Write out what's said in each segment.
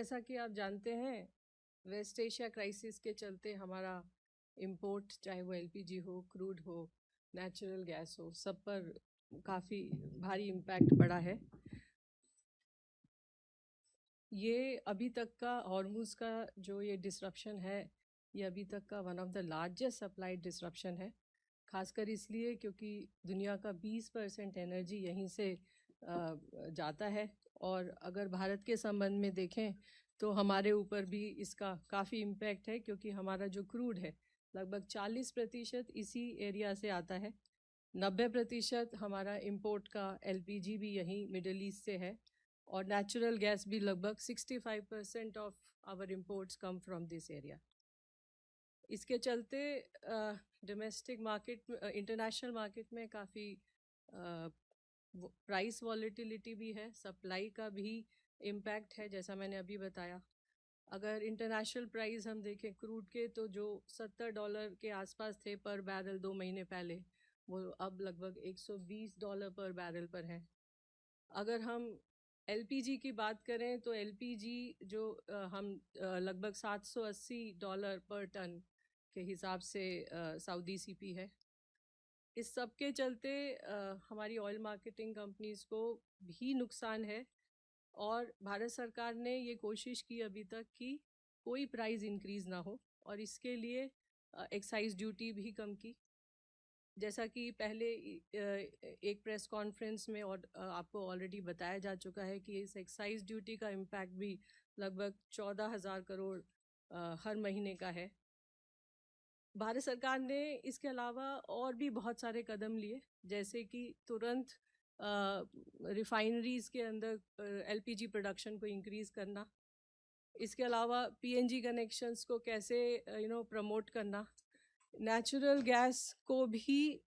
जैसा कि आप जानते हैं, वेस्ट एशिया क्राइसिस के चलते हमारा इंपोर्ट, चाहे वो एलपीजी हो, क्रूड हो, नेचुरल गैस हो, सब पर काफ़ी भारी इम्पैक्ट पड़ा है। ये अभी तक का हॉर्मुज़ का जो ये डिसरप्शन है, ये अभी तक का one of the largest supply disruption है। खासकर इसलिए क्योंकि दुनिया का 20% एनर्जी यहीं से जाता है, और अगर भारत के संबंध में देखें तो हमारे ऊपर भी इसका काफ़ी इम्पैक्ट है, क्योंकि हमारा जो क्रूड है लगभग 40% इसी एरिया से आता है। 90% हमारा इंपोर्ट का एलपीजी भी यहीं मिडल ईस्ट से है, और नेचुरल गैस भी लगभग 65% of our imports come from this area. इसके चलते डोमेस्टिक मार्केट, इंटरनेशनल मार्केट में काफ़ी प्राइस वॉलेटिलिटी भी है, सप्लाई का भी इम्पैक्ट है। जैसा मैंने अभी बताया, अगर इंटरनेशनल प्राइस हम देखें क्रूड के, तो जो $70 के आसपास थे पर बैरल 2 महीने पहले, वो अब लगभग $120 पर बैरल पर है। अगर हम एलपीजी की बात करें तो एलपीजी जो हम लगभग $780 पर टन के हिसाब से सऊदी सीपी है। इस सब के चलते हमारी ऑयल मार्केटिंग कंपनीज़ को भी नुकसान है, और भारत सरकार ने ये कोशिश की अभी तक कि कोई प्राइस इंक्रीज़ ना हो, और इसके लिए एक्साइज ड्यूटी भी कम की। जैसा कि पहले एक प्रेस कॉन्फ्रेंस में और आपको ऑलरेडी बताया जा चुका है कि इस एक्साइज ड्यूटी का इम्पैक्ट भी लगभग 14,000 करोड़ हर महीने का है। भारत सरकार ने इसके अलावा और भी बहुत सारे कदम लिए, जैसे कि तुरंत रिफाइनरीज़ के अंदर एलपीजी प्रोडक्शन को इंक्रीज़ करना। इसके अलावा पीएनजी कनेक्शंस को कैसे प्रमोट करना, नेचुरल गैस को भी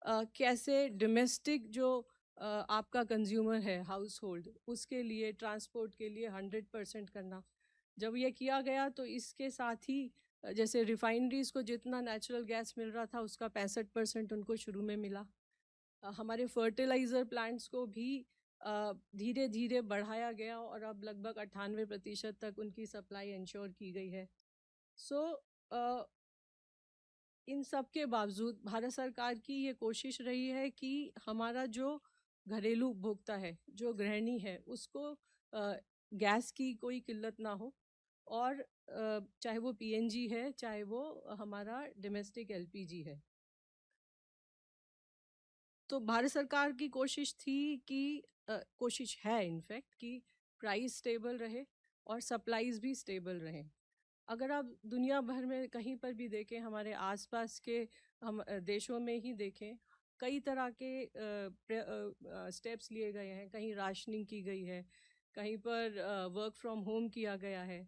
कैसे डोमेस्टिक जो आपका कंज्यूमर है, हाउस होल्ड, उसके लिए ट्रांसपोर्ट के लिए 100% करना। जब ये किया गया तो इसके साथ ही जैसे रिफाइनरीज़ को जितना नेचुरल गैस मिल रहा था उसका 65% उनको शुरू में मिला। हमारे फर्टिलाइज़र प्लांट्स को भी धीरे धीरे बढ़ाया गया, और अब लगभग 98% तक उनकी सप्लाई इंश्योर की गई है। सो इन सब के बावजूद भारत सरकार की ये कोशिश रही है कि हमारा जो घरेलू उपभोक्ता है, जो गृहिणी है, उसको गैस की कोई किल्लत ना हो, और चाहे वो पीएनजी है, चाहे वो हमारा डोमेस्टिक एलपीजी है। तो भारत सरकार की कोशिश थी कि कोशिश है इनफैक्ट कि प्राइस स्टेबल रहे और सप्लाईज भी स्टेबल रहें। अगर आप दुनिया भर में कहीं पर भी देखें, हमारे आसपास के हम देशों में ही देखें, कई तरह के स्टेप्स लिए गए हैं। कहीं राशनिंग की गई है, कहीं पर वर्क फ्रॉम होम किया गया है।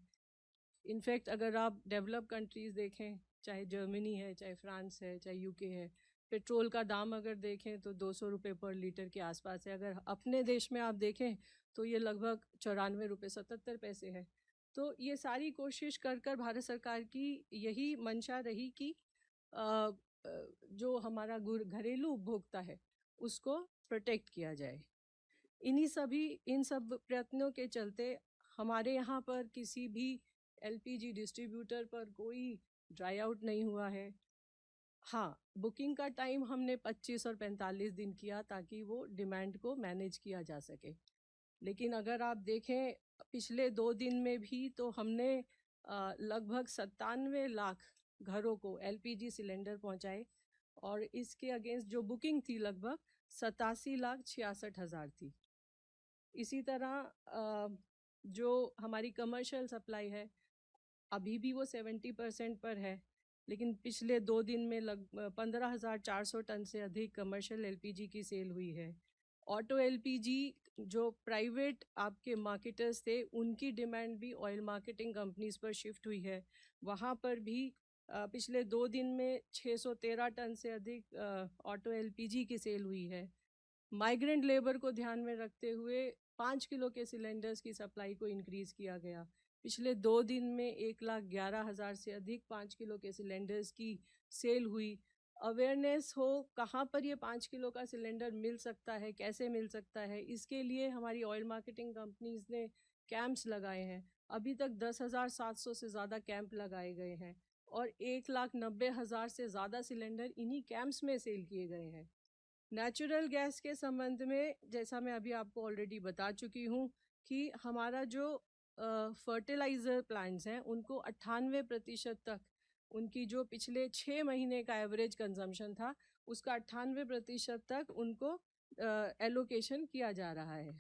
इनफैक्ट अगर आप डेवलप कंट्रीज़ देखें, चाहे जर्मनी है, चाहे फ्रांस है, चाहे यूके है, पेट्रोल का दाम अगर देखें तो 200 रुपये पर लीटर के आसपास है। अगर अपने देश में आप देखें तो ये लगभग 94 रुपये 77 पैसे है। तो ये सारी कोशिश कर कर भारत सरकार की यही मंशा रही कि जो हमारा घरेलू उपभोक्ता है उसको प्रोटेक्ट किया जाए। इन सब प्रयत्नों के चलते हमारे यहाँ पर किसी भी एलपीजी डिस्ट्रीब्यूटर पर कोई ड्राई आउट नहीं हुआ है। हाँ, बुकिंग का टाइम हमने 25 और 45 दिन किया ताकि वो डिमांड को मैनेज किया जा सके। लेकिन अगर आप देखें पिछले 2 दिन में भी तो हमने लगभग 97 लाख घरों को एलपीजी सिलेंडर पहुंचाए, और इसके अगेंस्ट जो बुकिंग थी लगभग 87,66,000 थी। इसी तरह जो हमारी कमर्शियल सप्लाई है अभी भी वो 70% पर है, लेकिन पिछले 2 दिन में 15,400 टन से अधिक कमर्शियल एलपीजी की सेल हुई है। ऑटो एलपीजी जो प्राइवेट आपके मार्केटर्स थे, उनकी डिमांड भी ऑयल मार्केटिंग कंपनीज पर शिफ्ट हुई है। वहाँ पर भी पिछले 2 दिन में 613 टन से अधिक ऑटो एलपीजी की सेल हुई है। माइग्रेंट लेबर को ध्यान में रखते हुए 5 किलो के सिलेंडर्स की सप्लाई को इंक्रीज़ किया गया। पिछले 2 दिन में 1,11,000 से अधिक 5 किलो के सिलेंडर्स की सेल हुई। अवेयरनेस हो कहाँ पर ये 5 किलो का सिलेंडर मिल सकता है, कैसे मिल सकता है, इसके लिए हमारी ऑयल मार्केटिंग कंपनीज़ ने कैंप्स लगाए हैं। अभी तक 10,700 से ज़्यादा कैंप लगाए गए हैं और 1,90,000 से ज़्यादा सिलेंडर इन्हीं कैंप्स में सेल किए गए हैं। नेचुरल गैस के संबंध में जैसा मैं अभी आपको ऑलरेडी बता चुकी हूँ कि हमारा जो फर्टिलाइज़र प्लांट्स हैं उनको 98% तक उनकी जो पिछले 6 महीने का एवरेज कंजम्पशन था उसका 98% तक उनको एलोकेशन किया जा रहा है।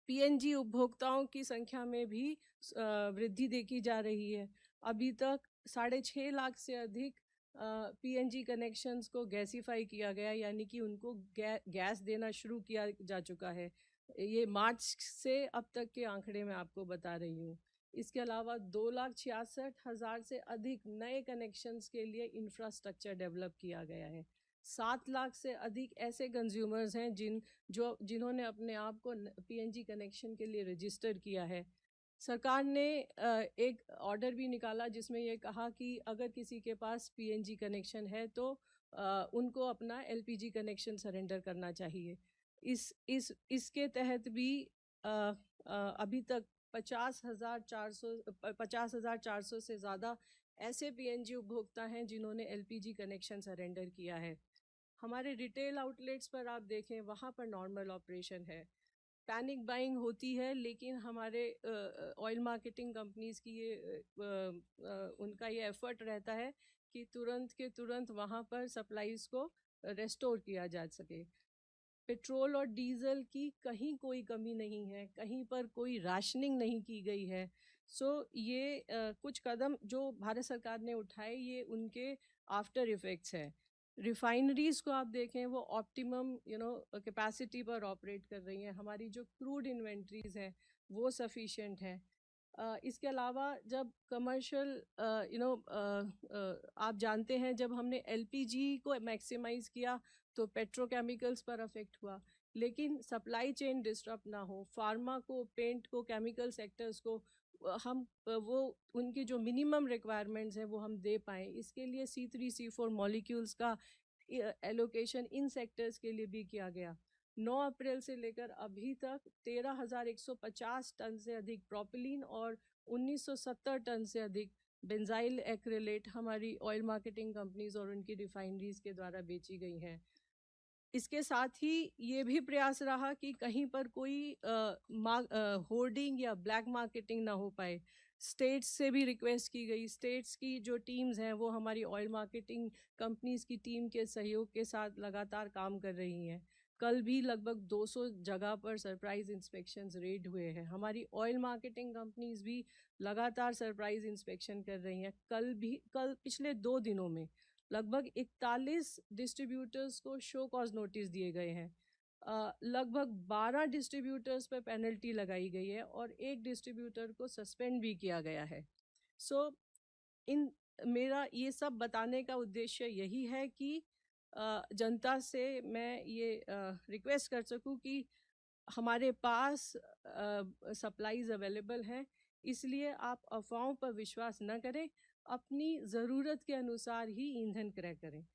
पीएनजी उपभोक्ताओं की संख्या में भी वृद्धि देखी जा रही है। अभी तक 6.5 लाख से अधिक पीएनजी कनेक्शंस को गैसीफाई किया गया, यानी कि उनको गैस देना शुरू किया जा चुका है। ये मार्च से अब तक के आंकड़े मैं आपको बता रही हूँ। इसके अलावा 2,66,000 से अधिक नए कनेक्शंस के लिए इंफ्रास्ट्रक्चर डेवलप किया गया है। 7 लाख से अधिक ऐसे कंज्यूमर्स हैं जिन्होंने अपने आप को पीएनजी कनेक्शन के लिए रजिस्टर किया है। सरकार ने एक ऑर्डर भी निकाला जिसमें ये कहा कि अगर किसी के पास पीएनजी कनेक्शन है तो उनको अपना एलपीजी कनेक्शन सरेंडर करना चाहिए। इसके तहत भी अभी तक 50,400 से ज़्यादा ऐसे पीएनजी उपभोक्ता हैं जिन्होंने एलपीजी कनेक्शन सरेंडर किया है। हमारे रिटेल आउटलेट्स पर आप देखें, वहाँ पर नॉर्मल ऑपरेशन है। पैनिक बाइंग होती है, लेकिन हमारे ऑयल मार्केटिंग कंपनीज़ की उनका ये एफर्ट रहता है कि तुरंत के तुरंत वहाँ पर सप्लाईज़ को रेस्टोर किया जा सके। पेट्रोल और डीजल की कहीं कोई कमी नहीं है, कहीं पर कोई राशनिंग नहीं की गई है। ये कुछ कदम जो भारत सरकार ने उठाए, ये उनके आफ्टर इफ़ेक्ट्स हैं। रिफाइनरीज़ को आप देखें, वो ऑप्टिमम कैपेसिटी पर ऑपरेट कर रही हैं। हमारी जो क्रूड इन्वेंट्रीज़ हैं वो सफिशिएंट हैं। इसके अलावा जब कमर्शियल आप जानते हैं, जब हमने एलपीजी को मैक्सिमाइज़ किया तो पेट्रोकेमिकल्स पर अफेक्ट हुआ, लेकिन सप्लाई चेन डिस्टर्ब ना हो, फार्मा को, पेंट को, केमिकल सेक्टर्स को हम वो उनकी जो मिनिमम रिक्वायरमेंट्स हैं वो हम दे पाएँ, इसके लिए C3 C4 मॉलिक्यूल्स का एलोकेशन इन सेक्टर्स के लिए भी किया गया। 9 अप्रैल से लेकर अभी तक 13,150 टन से अधिक प्रोपिलीन और 1970 टन से अधिक बेंजाइल एक्रिलेट हमारी ऑयल मार्केटिंग कंपनीज और उनकी रिफाइनरीज के द्वारा बेची गई हैं। इसके साथ ही ये भी प्रयास रहा कि कहीं पर कोई होर्डिंग या ब्लैक मार्केटिंग ना हो पाए। स्टेट्स से भी रिक्वेस्ट की गई, स्टेट्स की जो टीम्स हैं वो हमारी ऑयल मार्केटिंग कंपनीज की टीम के सहयोग के साथ लगातार काम कर रही हैं। कल भी लगभग 200 जगह पर सरप्राइज इंस्पेक्शंस रेड हुए हैं। हमारी ऑयल मार्केटिंग कंपनीज भी लगातार सरप्राइज इंस्पेक्शन कर रही हैं। कल पिछले 2 दिनों में लगभग 41 डिस्ट्रीब्यूटर्स को शो कॉज नोटिस दिए गए हैं। लगभग 12 डिस्ट्रीब्यूटर्स पर पेनल्टी लगाई गई है और एक डिस्ट्रीब्यूटर को सस्पेंड भी किया गया है। इन मेरा ये सब बताने का उद्देश्य यही है कि जनता से मैं ये रिक्वेस्ट कर सकूं कि हमारे पास सप्लाईज अवेलेबल हैं, इसलिए आप अफवाहों पर विश्वास न करें, अपनी ज़रूरत के अनुसार ही ईंधन क्रय करें।